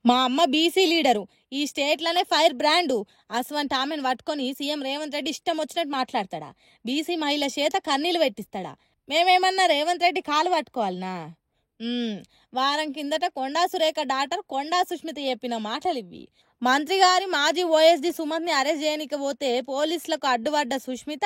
మా అమ్మ BC leader, ఈ స్టేట్లోనే ఫైర్ బ్రాండు. అసవంటి ఆమెను పట్టుకొని సీఎం రేవంత్ రెడ్డి ఇష్టం వచ్చినట్టు మాట్లాడతాడా? బీసీ మహిళ చేత కన్నీళ్ళు పెట్టిస్తాడా? మేమేమన్నా రేవంత్ రెడ్డి కాలు పట్టుకోవాలనా? వారం కిందట కొండా సురేఖ డాక్టర్ కొండా సుష్మిత చెప్పిన మాటలు ఇవి. మంత్రి గారి మాజీ ఓఎస్డి సుమంత్ ని అరెస్ట్ చేయడానికి పోతే పోలీసులకు అడ్డుపడ్డ సుష్మిత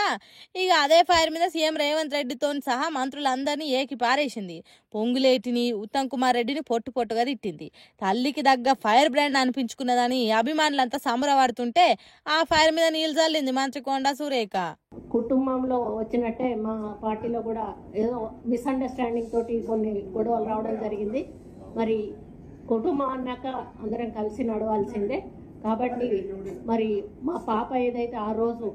ఇక అదే ఫైర్ మీద సీఎం రేవంత్ రెడ్డితో సహా మంత్రులందరినీ ఏకి పారేసింది. పొంగులేటిని, ఉత్తమ్ కుమార్ రెడ్డిని పొట్టుగా తిట్టింది. తల్లికి దగ్గ ఫైర్ బ్రాండ్ అనిపించుకున్నదని అభిమానులంతా సంబరపడుతుంటే ఆ ఫైర్ మీద నీళ్ళు చల్లింది మంత్రి కొండా సురేఖ. కుటుంబంలో వచ్చినట్టే మా పార్టీలో కూడా ఏదో మిస్అండర్స్టాండింగ్ తోటి కొన్ని గొడవలు రావడం జరిగింది. మరి కుటుంబం అన్నాక అందరం కలిసి నడవాల్సిందే. కాబట్టి మరి మా పాప ఏదైతే ఆ రోజు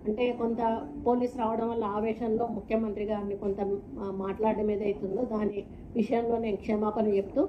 అంటే కొంత పోలీసు రావడం వల్ల ఆవేశంలో ముఖ్యమంత్రి గారిని కొంత మాట్లాడడం ఏదైతుందో దాని విషయంలో నేను క్షమాపణ చెప్తూ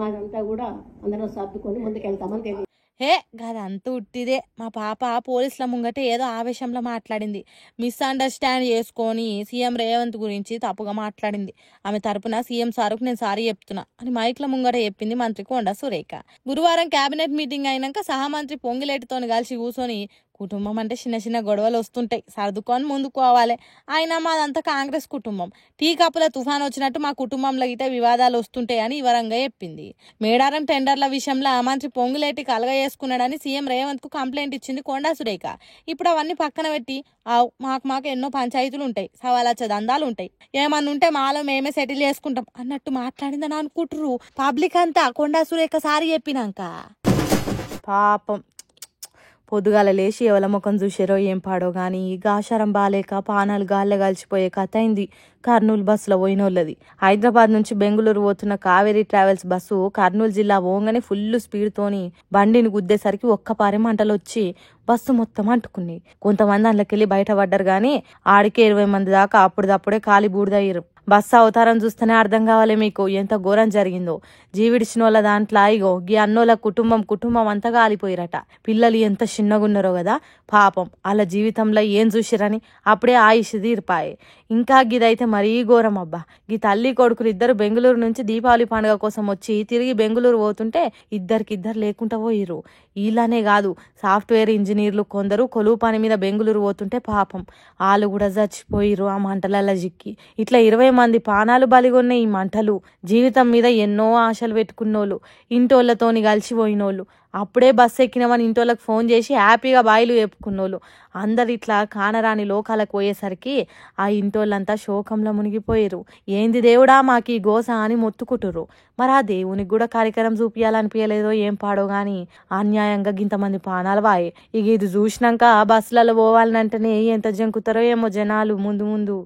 మాదంతా కూడా అందరం సర్దుకొని ముందుకెళ్తామని తెలియదు. హే గదంతా ఉట్టిదే. మా పాప పోలీసుల ముంగట ఏదో ఆవేశంలో మాట్లాడింది. మిస్అండర్స్టాండ్ చేసుకొని సీఎం రేవంత్ గురించి తప్పుగా మాట్లాడింది. ఆమె తరపున సీఎం సార్కు నేను సారీ చెప్తున్నా అని మైక్ల ముంగట చెప్పింది మంత్రి కొండా సురేఖ. గురువారం కేబినెట్ మీటింగ్ అయినాక సహామంత్రి పొంగిలేటితో కలిసి కూర్చొని కుటుంబం అంటే చిన్న చిన్న గొడవలు వస్తుంటాయి, సర్దుకొని ముందుకు పోవాలి. అయినా మాదంతా కాంగ్రెస్ కుటుంబం, టీ కప్పుల తుఫాన్ వచ్చినట్టు మా కుటుంబంలో గిట్ట వివాదాలు వస్తుంటాయి అని వివరంగా చెప్పింది. మేడారం టెండర్ల విషయంలో మంత్రి పొంగులేటి కలగ చేసుకున్నాడని సీఎం రేవంత్ కు కంప్లైంట్ ఇచ్చింది కొండా సురేఖ. ఇప్పుడు అవన్నీ పక్కన పెట్టి మాకు ఎన్నో పంచాయతీలు ఉంటాయి, సవాలచ్చ దందాలు ఉంటాయి, ఏమన్నా ఉంటే మాలో మేమే సెటిల్ చేసుకుంటాం అన్నట్టు మాట్లాడిందని అనుకుంటురు పబ్లిక్ అంతా. కొండా సురేఖ సారి చెప్పినాక పాపం పొద్దుగాల లేచి ఎవల ముఖం చూసారో ఏం పాడో గాని గాశారం బాలేక పానాలు గాల్లో కలిసిపోయే కథ అయింది కర్నూలు బస్సులో పోయినోళ్ళది. హైదరాబాద్ నుంచి బెంగళూరు పోతున్న కావేరీ ట్రావెల్స్ బస్సు కర్నూలు జిల్లా పోగానే ఫుల్ స్పీడ్తోని బండిని గుద్దేసరికి ఒక్కపారే మంటలు వచ్చి బస్సు మొత్తం అంటుకున్నాయి. కొంతమంది అందులోకెళ్ళి బయటపడ్డారు గాని ఆడికే 20 మంది దాకా అప్పుడప్పుడే కాలి బూడిదయ్యారు. బస్సు అవతారం చూస్తేనే అర్థం కావాలి మీకు ఎంత ఘోరం జరిగిందో. జీవిడిచిన వాళ్ళ దాంట్లో ఇగో గీ అన్నోళ్ళ కుటుంబం అంతా కాలిపోయిరట. పిల్లలు ఎంత చిన్నగున్నారో కదా పాపం. వాళ్ళ జీవితంలో ఏం చూసిరని అప్పుడే ఆయుష్ తీరిపాయే. ఇంకా గిదైతే మరీ ఘోరం అబ్బా. గీ తల్లి కొడుకులు ఇద్దరు బెంగళూరు నుంచి దీపావళి పండుగ కోసం వచ్చి తిరిగి బెంగళూరు పోతుంటే ఇద్దరికిద్దరు లేకుండా పోయిర్రు. వీళ్ళనే కాదు సాఫ్ట్వేర్ ఇంజనీర్లు కొందరు కొలువు పని మీద బెంగళూరు పోతుంటే పాపం వాళ్ళు కూడా చచ్చిపోయిర్రు ఆ మంటలల్ల జిక్కి. ఇట్లా 20 మంది పానాలు బలిగొన్న ఈ మంటలు జీవితం మీద ఎన్నో ఆశలు పెట్టుకున్నోళ్ళు, ఇంటోళ్ళతోని కలిసిపోయినోళ్ళు, అప్పుడే బస్సు ఎక్కినామని ఇంటోళ్ళకి ఫోన్ చేసి హ్యాపీగా బాయిలు చెప్పుకున్నోళ్ళు అందరు ఇట్లా కానరాని లోకాలకు పోయేసరికి ఆ ఇంటోళ్ళంతా శోకంలో మునిగిపోయారు. ఏంది దేవుడా మాకు ఈ గోస అని మొత్తుకుంటుర్రు. మరి ఆ దేవునికి కూడా కార్యక్రమం చూపించాలనిపించలేదో ఏం పాడో గాని అన్యాయంగా గింతమంది పానాలు వాయే. ఇక ఇది చూసినాక బస్సులలో పోవాలనంటేనే ఎంత జంకుతారో ఏమో జనాలు ముందు.